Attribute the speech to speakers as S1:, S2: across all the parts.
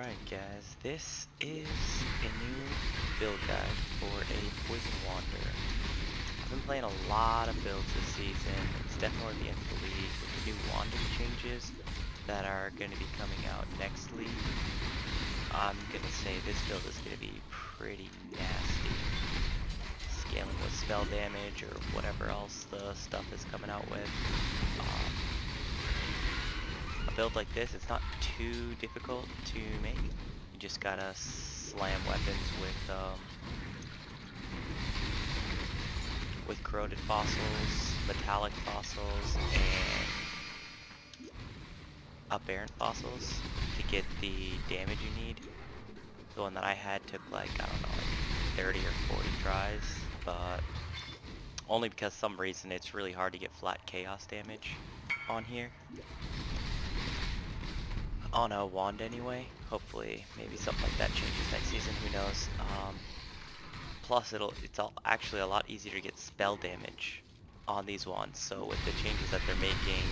S1: Alright guys, this is a new build guide for a Poison Wanderer. I've been playing a lot of builds this season. It's definitely the end of the league with the new Wander changes that are going to be coming out next league. I'm going to say this build is going to be pretty nasty. Scaling with spell damage or whatever else the stuff is coming out with. A build like this, it's not too difficult to make. You just gotta slam weapons with corroded fossils, metallic fossils, and aberrant fossils to get the damage you need. The one that I had took like, I don't know, like 30 or 40 tries, but only because some reason it's really hard to get flat chaos damage on here. On a wand anyway. Hopefully maybe something like that changes next season, who knows. Plus it's actually a lot easier to get spell damage on these wands, so with the changes that they're making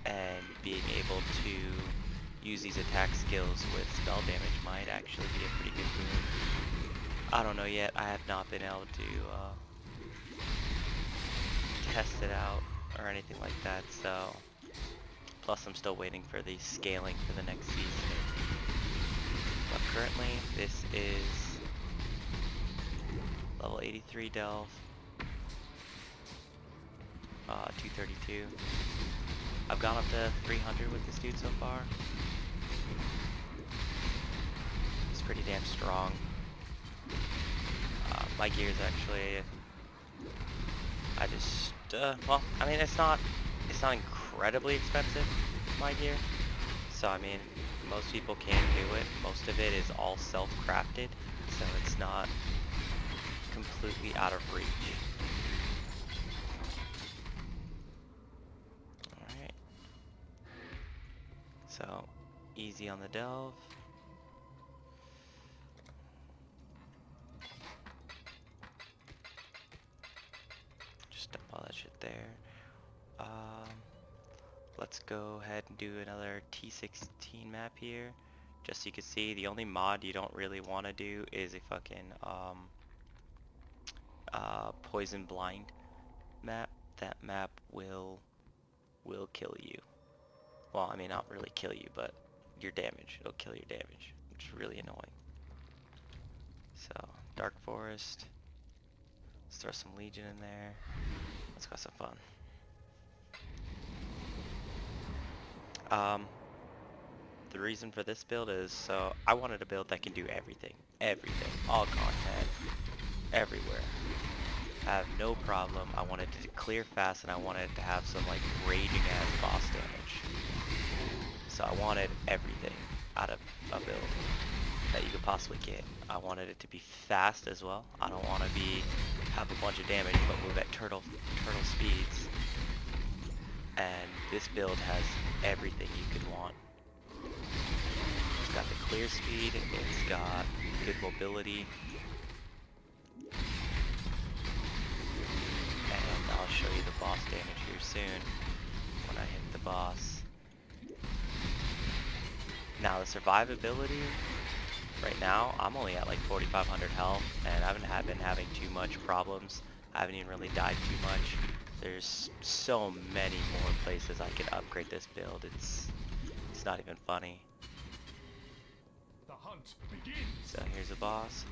S1: and being able to use these attack skills with spell damage might actually be a pretty good boon. I don't know yet. I have not been able to test it out or anything like that, so plus I'm still waiting for the scaling for the next season. But currently this is level 83 delve, 232. I've gone up to 300 with this dude so far. He's pretty damn strong. My gear's actually, well, I mean it's not incredibly expensive, my gear. So I mean, most people can do it. Most of it is all self-crafted, so it's not completely out of reach. Alright. So, easy on the delve. Just dump all that shit there. Let's go ahead and do another T16 map here. Just so you can see, the only mod you don't really want to do is a fucking poison blind map. That map will kill you. Well, I mean, not really kill you, but your damage. It'll kill your damage, which is really annoying. So, Dark Forest. Let's throw some Legion in there. Let's go have some fun. The reason for this build is, so I wanted a build that can do everything, all content, everywhere. I have no problem. I wanted it to clear fast, and I wanted it to have some like raging ass boss damage. So I wanted everything out of a build that you could possibly get. I wanted it to be fast as well. I don't want to have a bunch of damage but move at turtle speeds. And this build has everything you could want. It's got the clear speed, it's got good mobility, and I'll show you the boss damage here soon when I hit the boss. Now the survivability, right now I'm only at like 4,500 health, and I haven't been having too much problems. I haven't even really died too much. There's so many more places I can upgrade this build. It's not even funny.
S2: The hunt begins.
S1: So here's a boss.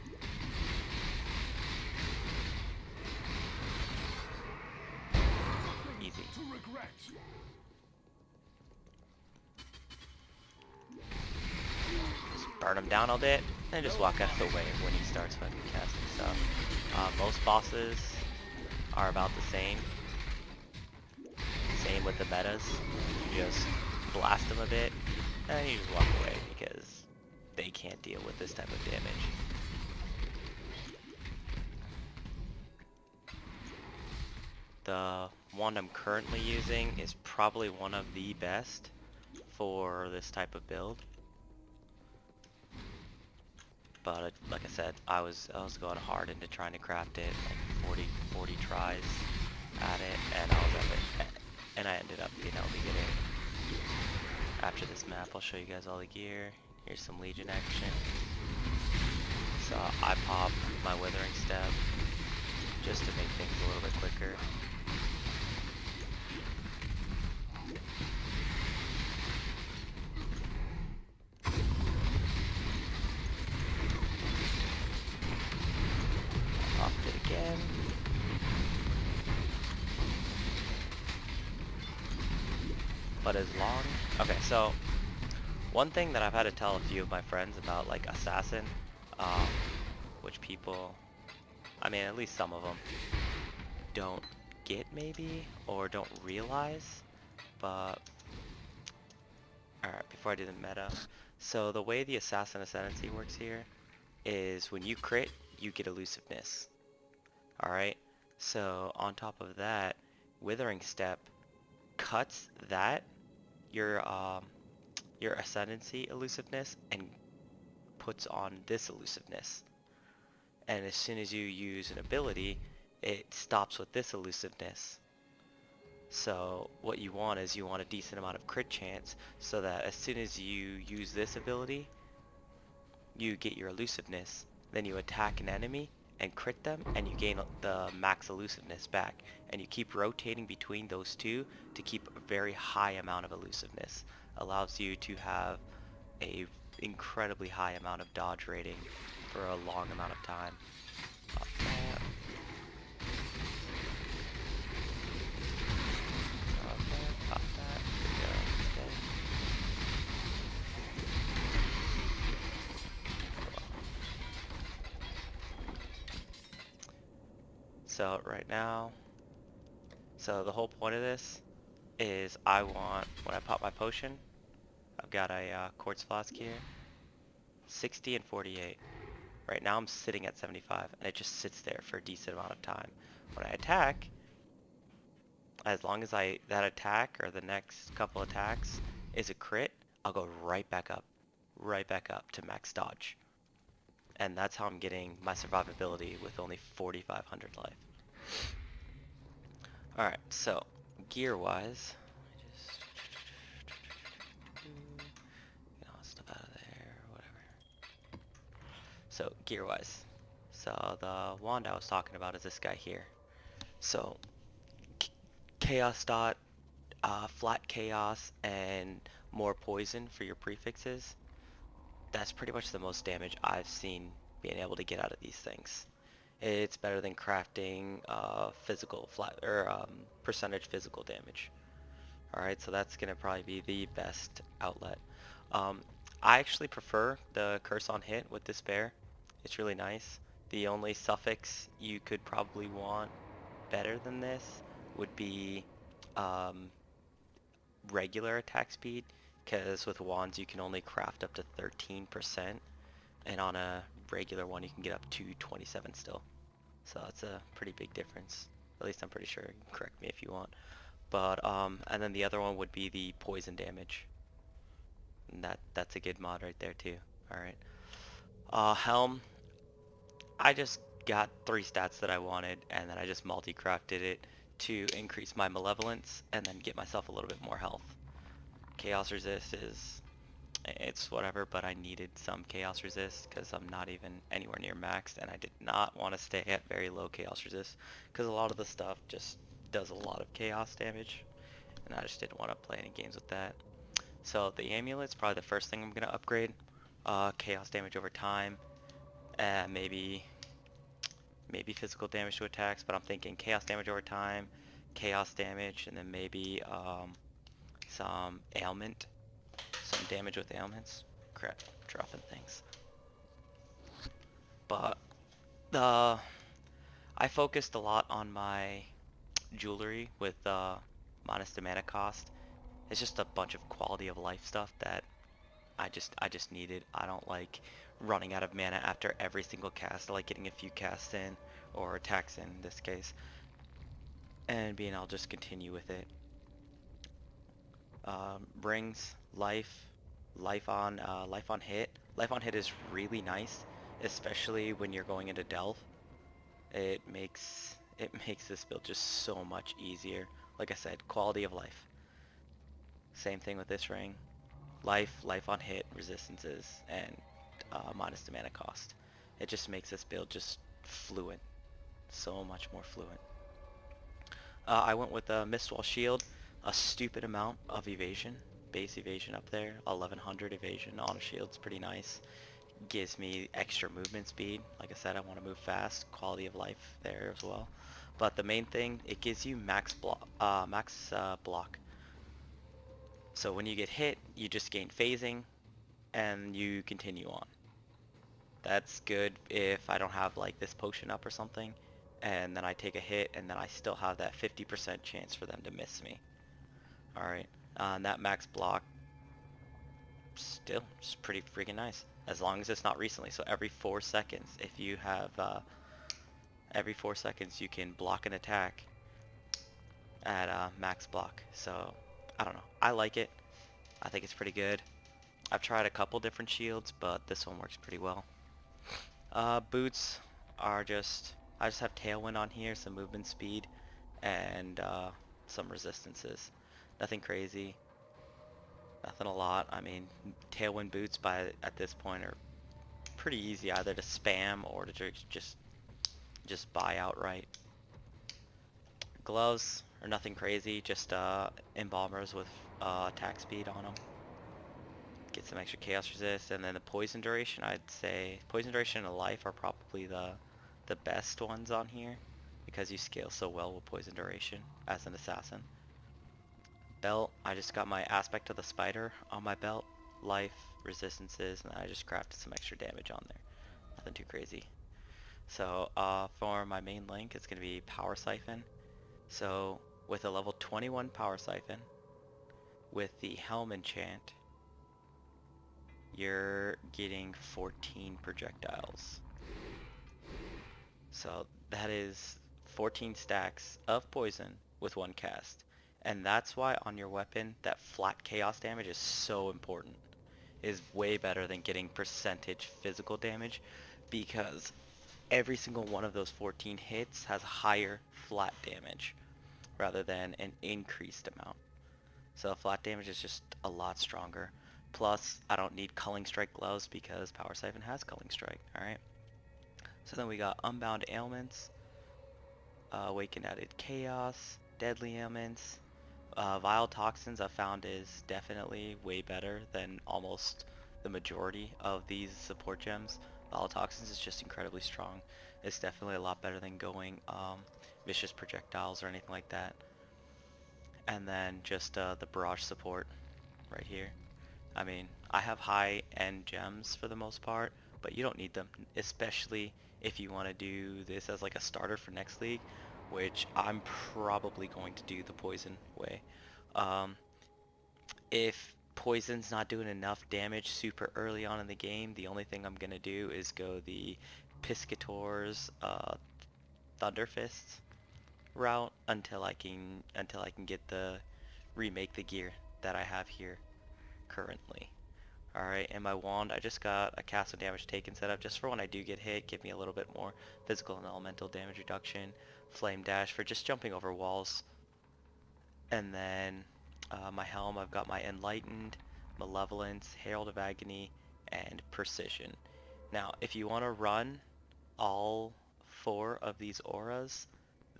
S1: Easy.
S2: To regret.
S1: Just burn him down a bit, and just walk out of the way when he starts fucking casting stuff. Most bosses are about the same. Same with the metas. You just blast them a bit, and you just walk away because they can't deal with this type of damage. The wand I'm currently using is probably one of the best for this type of build. But like I said, I was going hard into trying to craft it, like 40 tries at it, and I ended up being able to get it. After this map, I'll show you guys all the gear. Here's some Legion action. So I pop my Withering Step just to make things a little bit quicker. Popped it again. But as long... Okay, so one thing that I've had to tell a few of my friends about, like, Assassin, um, which people, I mean, at least some of them, don't get maybe, or don't realize, but... Alright, before I do the meta. So the way the Assassin Ascendancy works here is when you crit, you get elusiveness. Alright, so on top of that, Withering Step cuts that, your Ascendancy elusiveness, and puts on this elusiveness. And as soon as you use an ability, it stops with this elusiveness. So what you want is you want a decent amount of crit chance so that as soon as you use this ability, you get your elusiveness, then you attack an enemy and crit them and you gain the max elusiveness back, and you keep rotating between those two to keep a very high amount of elusiveness. Allows you to have a incredibly high amount of dodge rating for a long amount of time. Pop that. Pop that, pop that. There we go. Okay. So right now, so the whole point of this is I want, when I pop my potion, I've got a quartz flask here, 60 and 48. Right now I'm sitting at 75, and it just sits there for a decent amount of time. When I attack, as long as that attack or the next couple attacks is a crit, I'll go right back up to max dodge. And that's how I'm getting my survivability with only 4,500 life. Alright, so gear-wise, get all stuff out of there, whatever. So gear-wise, so the wand I was talking about is this guy here. So chaos dot, flat chaos, and more poison for your prefixes. That's pretty much the most damage I've seen being able to get out of these things. It's better than crafting physical flat or percentage physical damage. Alright, so that's gonna probably be the best outlet. I actually prefer the curse on hit with despair. It's really nice. The only suffix you could probably want better than this would be regular attack speed, because with wands you can only craft up to 13%, and on a regular one you can get up to 27 still. So that's a pretty big difference. At least I'm pretty sure. You can correct me if you want. But and then the other one would be the poison damage. And that's a good mod right there too. All right. Helm. I just got 3 stats that I wanted, and then I just multi-crafted it to increase my malevolence and then get myself a little bit more health. Chaos resist is, it's whatever, but I needed some chaos resist because I'm not even anywhere near maxed, and I did not want to stay at very low chaos resist because a lot of the stuff just does a lot of chaos damage, and I just didn't want to play any games with that. So the amulet's probably the first thing I'm going to upgrade. Chaos damage over time, maybe physical damage to attacks, but I'm thinking chaos damage over time, chaos damage, and then maybe some ailment. Some damage with ailments. Crap, dropping things. But I focused a lot on my jewelry with minus the mana cost. It's just a bunch of quality of life stuff that I just needed. I don't like running out of mana after every single cast. I like getting a few casts in, or attacks in this case, and being I'll just continue with it. Rings, life on hit. Life on hit is really nice, especially when you're going into Delve. It makes this build just so much easier. Like I said, quality of life. Same thing with this ring. life on hit, resistances, and minus the mana cost. It just makes this build just fluent, so much more fluent. I went with a Mistwall Shield, a stupid amount of evasion, base evasion up there, 1100 evasion on a shield's pretty nice. Gives me extra movement speed. Like I said, I want to move fast, quality of life there as well. But the main thing, it gives you max block. So when you get hit, you just gain phasing, and you continue on. That's good if I don't have like this potion up or something, and then I take a hit, and then I still have that 50% chance for them to miss me. Alright, and that max block still is pretty freaking nice, as long as it's not recently. So every 4 seconds, if you have, every 4 seconds you can block an attack at max block. So, I don't know. I like it. I think it's pretty good. I've tried a couple different shields, but this one works pretty well. Boots are just, I just have Tailwind on here, some movement speed, and some resistances. Nothing crazy, nothing a lot. I mean, Tailwind boots by at this point are pretty easy either to spam or to just buy outright. Gloves are nothing crazy, just embalmers with attack speed on them. Get some extra chaos resist, and then the poison duration, I'd say poison duration and life are probably the best ones on here because you scale so well with poison duration as an assassin. Belt, I just got my aspect of the spider on my belt, life, resistances, and I just crafted some extra damage on there. Nothing too crazy. So for my main link, it's going to be Power Siphon. So with a level 21 Power Siphon, with the Helm enchant, you're getting 14 projectiles. So that is 14 stacks of poison with one cast. And that's why on your weapon, that flat chaos damage is so important. It is way better than getting percentage physical damage, because every single one of those 14 hits has higher flat damage rather than an increased amount. So flat damage is just a lot stronger. Plus, I don't need Culling Strike gloves because Power Siphon has Culling Strike, alright? So then we got Unbound Ailments, Awakened Added Chaos, Deadly Ailments. Vile Toxins I found is definitely way better than almost the majority of these support gems. Vile Toxins is just incredibly strong. It's definitely a lot better than going Vicious Projectiles or anything like that. And then just the Barrage support right here. I mean, I have high-end gems for the most part, but you don't need them, especially if you want to do this as like a starter for next league, which I'm probably going to do the poison way. Um, if poison's not doing enough damage super early on in the game, the only thing I'm gonna do is go the Piscator's Thunder Fists route until I can get the remake the gear that I have here currently. Alright, and my wand, I just got a cast and damage taken set up just for when I do get hit, give me a little bit more physical and elemental damage reduction. Flame dash for just jumping over walls. And then my helm, I've got my Enlightened, Malevolence, Herald of Agony, and Precision. Now, if you want to run all 4 of these auras,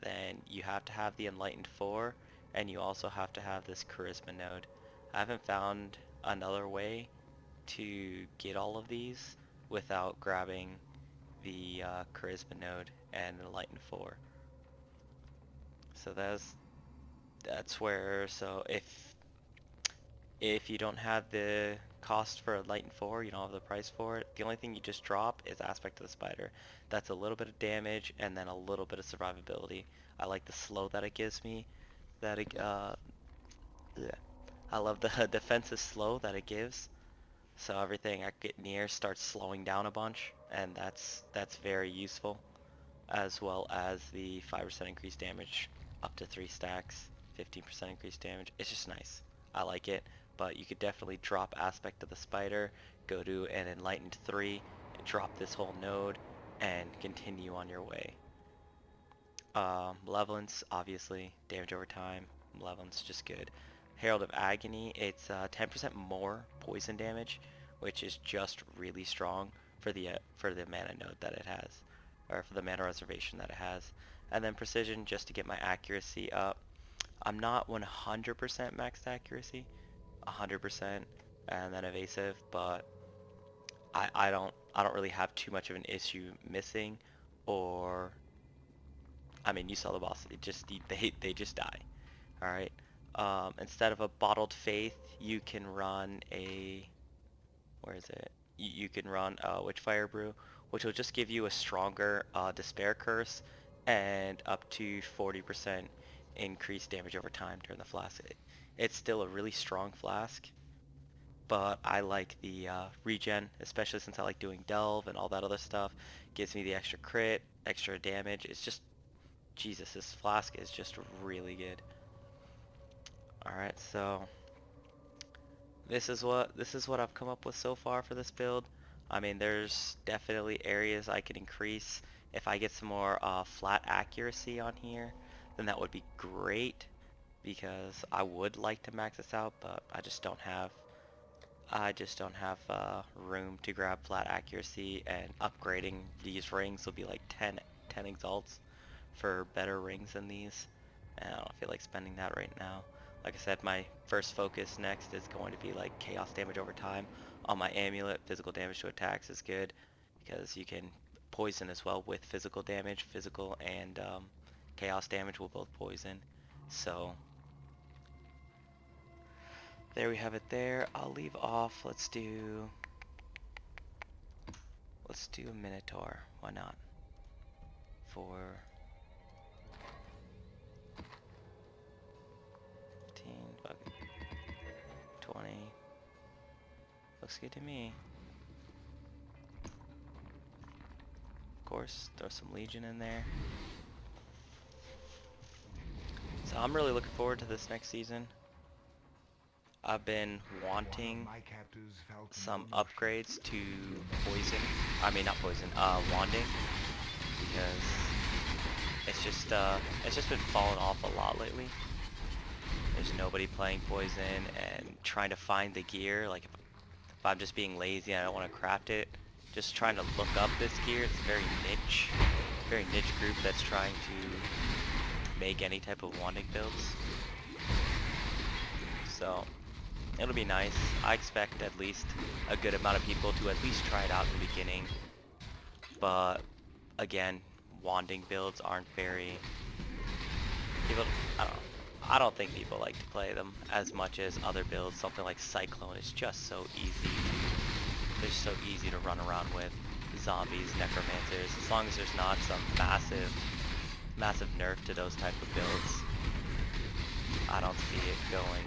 S1: then you have to have the Enlightened 4, and you also have to have this Charisma node. I haven't found another way to get all of these without grabbing the Charisma node and Enlightened 4. So that's where, so if you don't have the cost for Enlightened 4, you don't have the price for it, the only thing you just drop is Aspect of the Spider. That's a little bit of damage and then a little bit of survivability. I like the slow that it gives me. That it, yeah. I love the defensive slow that it gives. So everything I get near starts slowing down a bunch, and that's very useful, as well as the 5% increased damage up to 3 stacks, 15% increased damage. It's just nice. I like it, but you could definitely drop Aspect of the Spider, go to an Enlightened 3, drop this whole node, and continue on your way. Malevolence, obviously, damage over time. Malevolence, just good. Herald of Agony, it's 10% more poison damage, which is just really strong for the mana node that it has, or for the mana reservation that it has. And then Precision, just to get my accuracy up. I'm not 100% maxed accuracy, 100%, and then Evasive, but I don't really have too much of an issue missing, or I mean, you saw the boss. They just die. All right. Instead of a Bottled Faith, you can run a, where is it? You can run Witchfire Brew, which will just give you a stronger Despair Curse and up to 40% increased damage over time during the flask. It's still a really strong flask, but I like the regen, especially since I like doing Delve and all that other stuff. Gives me the extra crit, extra damage. It's just, Jesus, this flask is just really good. Alright, so this is what I've come up with so far for this build. I mean, there's definitely areas I could increase. If I get some more flat accuracy on here, then that would be great, because I would like to max this out, but I just don't have room to grab flat accuracy, and upgrading these rings will be like 10 exalts for better rings than these, and I don't feel like spending that right now. Like I said, my first focus next is going to be like chaos damage over time. On my amulet, physical damage to attacks is good, because you can poison as well with physical damage. Physical and chaos damage will both poison. So there we have it there. I'll leave off. Let's do a Minotaur. Why not? For 15, 20. Looks good to me. Of course, throw some Legion in there. So I'm really looking forward to this next season. I've been wanting some upgrades to poison. I mean, not poison, wanding, because it's just been falling off a lot lately. There's nobody playing poison, and trying to find the gear. Like if I'm just being lazy and I don't want to craft it, just trying to look up this gear. It's very niche group that's trying to make any type of wanding builds. So it'll be nice. I expect at least a good amount of people to at least try it out in the beginning. But again, wanding builds aren't very people. I don't think people like to play them as much as other builds. Something like Cyclone is just so easy. They're so easy to run around with. Zombies, necromancers. As long as there's not some massive nerf to those type of builds, I don't see it going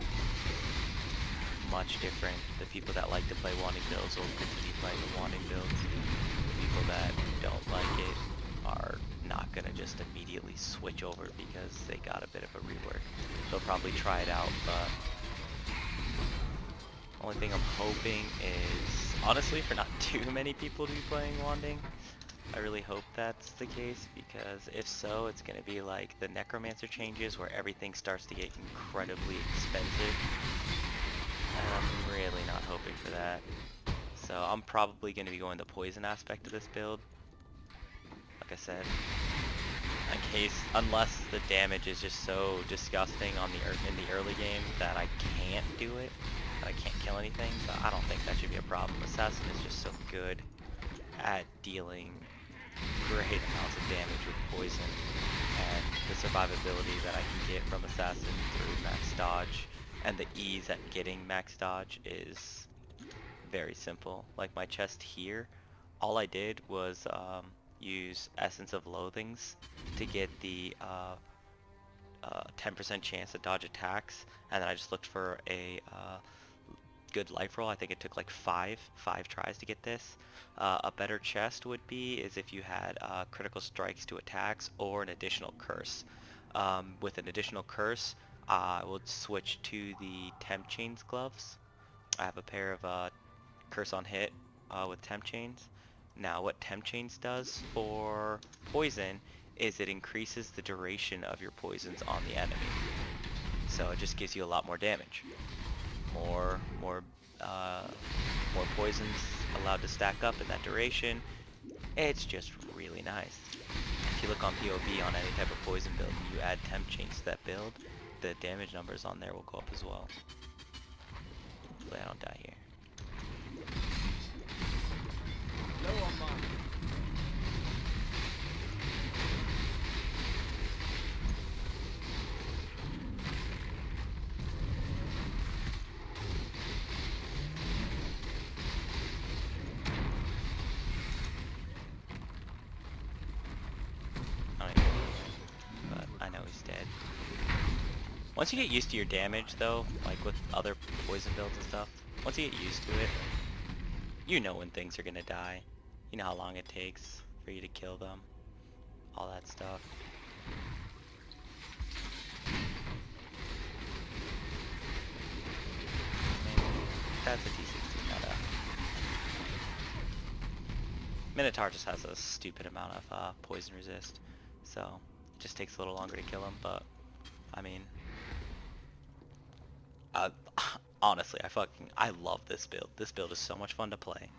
S1: much different. The people that like to play wanding builds will continue playing the wanding builds. The people that don't like it are not gonna just immediately switch over because they got a bit of a rework. They'll probably try it out, but only thing I'm hoping is, honestly, for not too many people to be playing wanding. I really hope that's the case, because if so, it's going to be like the Necromancer changes where everything starts to get incredibly expensive. And I'm really not hoping for that. So I'm probably going to be going the poison aspect of this build. Like I said, unless the damage is just so disgusting in the early game that I can't do it, that I can't kill anything, but I don't think that should be a problem. Assassin is just so good at dealing great amounts of damage with poison, and the survivability that I can get from Assassin through max dodge, and the ease at getting max dodge is very simple. Like my chest here, all I did was use Essence of Loathings to get the 10% chance to dodge attacks, and then I just looked for a good life roll. I think it took like five tries to get this. A better chest would be is if you had critical strikes to attacks or an additional curse. With an additional curse, I would switch to the Temp Chains gloves. I have a pair of curse on hit with Temp Chains. Now what Temp Chains does for poison is it increases the duration of your poisons on the enemy. So it just gives you a lot more damage. More, more, uh, more poisons allowed to stack up in that duration. It's just really nice. If you look on PoE on any type of poison build and you add temp chains to that build, the damage numbers on there will go up as well. Hopefully I don't die here.
S2: Low on mine.
S1: I don't even know, but I know he's dead. Once you get used to your damage though, like with other poison builds and stuff, once you get used to it, you know when things are gonna die. You know how long it takes for you to kill them. All that stuff. Maybe that's a D60 meta. Minotaur just has a stupid amount of poison resist, so it just takes a little longer to kill him, but I mean, uh, honestly, I love this build. This build is so much fun to play.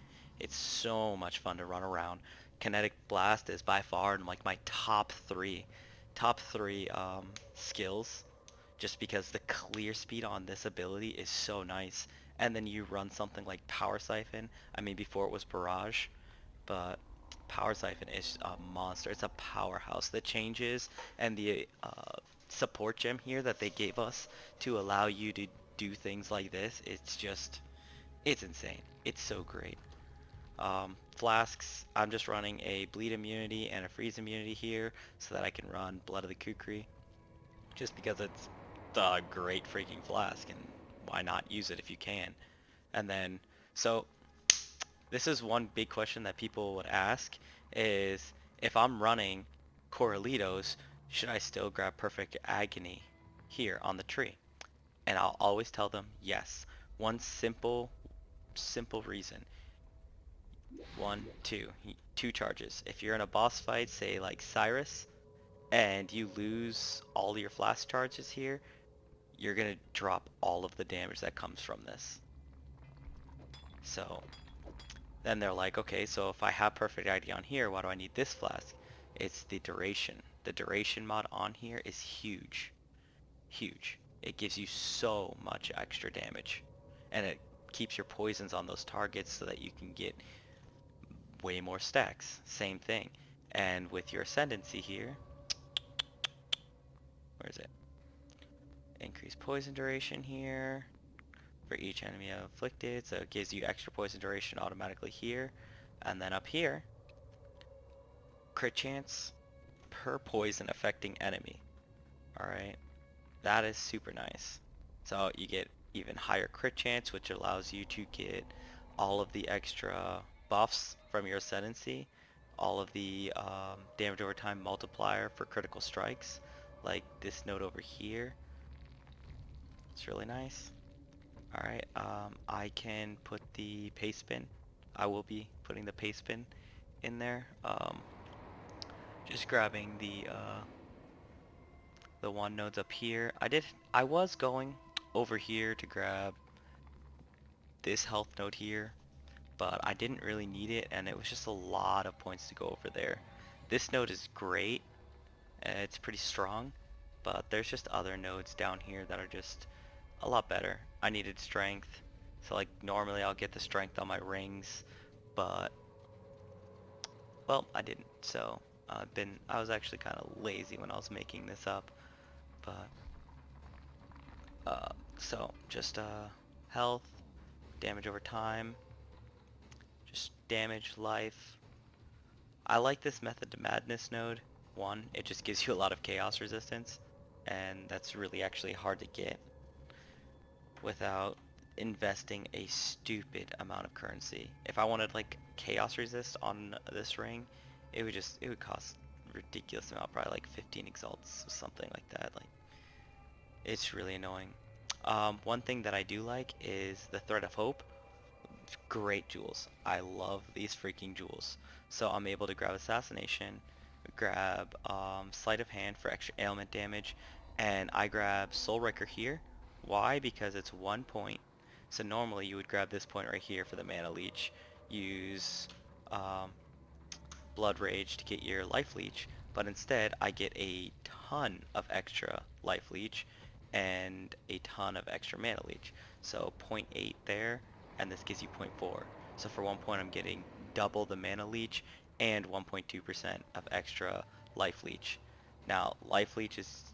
S1: It's so much fun to run around. Kinetic Blast is by far like my top three skills, just because the clear speed on this ability is so nice. And then you run something like Power Siphon. I mean, before it was Barrage, but Power Siphon is a monster. It's a powerhouse. The changes and the support gem here that they gave us to allow you to do things like this, it's insane. It's so great. Flasks, I'm just running a bleed immunity and a freeze immunity here so that I can run Blood of the Kukri, just because it's the great freaking flask, and why not use it if you can? And then, so this is one big question that people would ask is, if I'm running Coralitos, should I still grab Perfect Agony here on the tree? And I'll always tell them yes. One simple reason. Two charges. If you're in a boss fight, say like Cyrus, and you lose all your flask charges here, you're gonna drop all of the damage that comes from this. So then they're like, okay, so if I have Perfect ID on here, why do I need this flask? It's the duration. The duration mod on here is huge. Huge. It gives you so much extra damage. And it keeps your poisons on those targets so that you can get way more stacks. Same thing. And with your ascendancy here, where is it? Increase poison duration here for each enemy afflicted, so it gives you extra poison duration automatically here. And then up here, crit chance per poison affecting enemy. Alright, that is super nice. So you get even higher crit chance, which allows you to get all of the extra buffs from your ascendancy, all of the damage over time multiplier for critical strikes, like this node over here. It's really nice. Alright, I can put the paste spin. I will be putting the paste spin in there. Just grabbing the one nodes up here. I was going over here to grab this health node here, but I didn't really need it, and it was just a lot of points to go over there. This node is great, and it's pretty strong, but there's just other nodes down here that are just a lot better. I needed strength, so like normally I'll get the strength on my rings, but well, I didn't. So I was actually kind of lazy when I was making this up, but so just health, damage over time, just damage, life. I like this Method to Madness node. One, it just gives you a lot of chaos resistance, and that's really actually hard to get without investing a stupid amount of currency. If I wanted like chaos resist on this ring, it would cost ridiculous amount, probably like 15 exalts or something like that. Like, it's really annoying. One thing that I do like is the Thread of Hope. Great jewels. I love these freaking jewels. So I'm able to grab Assassination, grab Sleight of Hand for extra ailment damage, and I grab Soul Wrecker here. Why? Because it's 1 point. So normally you would grab this point right here for the Mana Leech, use um, Blood Rage to get your Life Leech, but instead I get a ton of extra Life Leech and a ton of extra Mana Leech. So zero point 0.8 there, and this gives you 0.4. So for 1 point I'm getting double the Mana Leech and 1.2% of extra Life Leech. Now, Life Leech is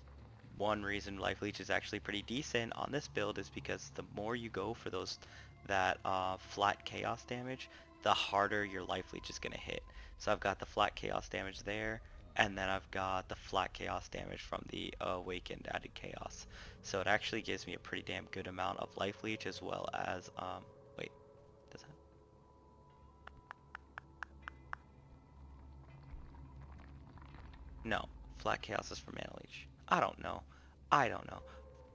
S1: one reason Life Leech is actually pretty decent on this build is because the more you go for those that flat chaos damage, the harder your Life Leech is going to hit. So I've got the flat chaos damage there, and then I've got the flat chaos damage from the awakened added chaos. So it actually gives me a pretty damn good amount of Life Leech as well as wait, does that? No, flat chaos is for Mana Leech. I don't know. I don't know.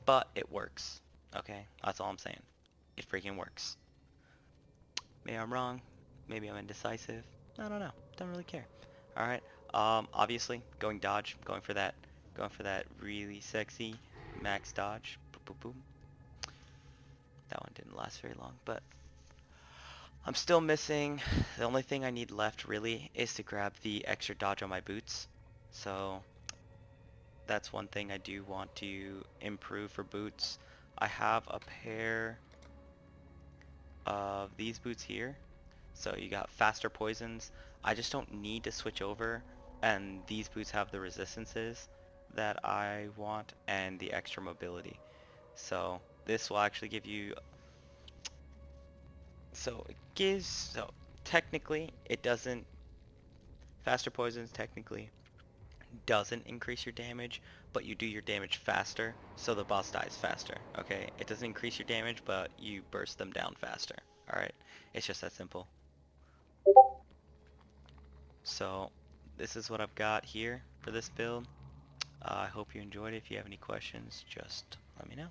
S1: But it works. Okay? That's all I'm saying. It freaking works. Maybe I'm wrong. Maybe I'm indecisive. I don't know. Don't really care. Alright. Obviously, going for that really sexy max dodge. Boom, boom, boom. That one didn't last very long, but I'm still missing. The only thing I need left really is to grab the extra dodge on my boots. So that's one thing I do want to improve for boots. I have a pair of these boots here. So you got faster poisons. I just don't need to switch over, and these boots have the resistances that I want and the extra mobility. So this will actually give you, so technically it doesn't, faster poisons technically doesn't increase your damage, but you do your damage faster, so the boss dies faster, okay? It doesn't increase your damage, but you burst them down faster, alright? It's just that simple. So this is what I've got here for this build. I hope you enjoyed it. If you have any questions, just let me know.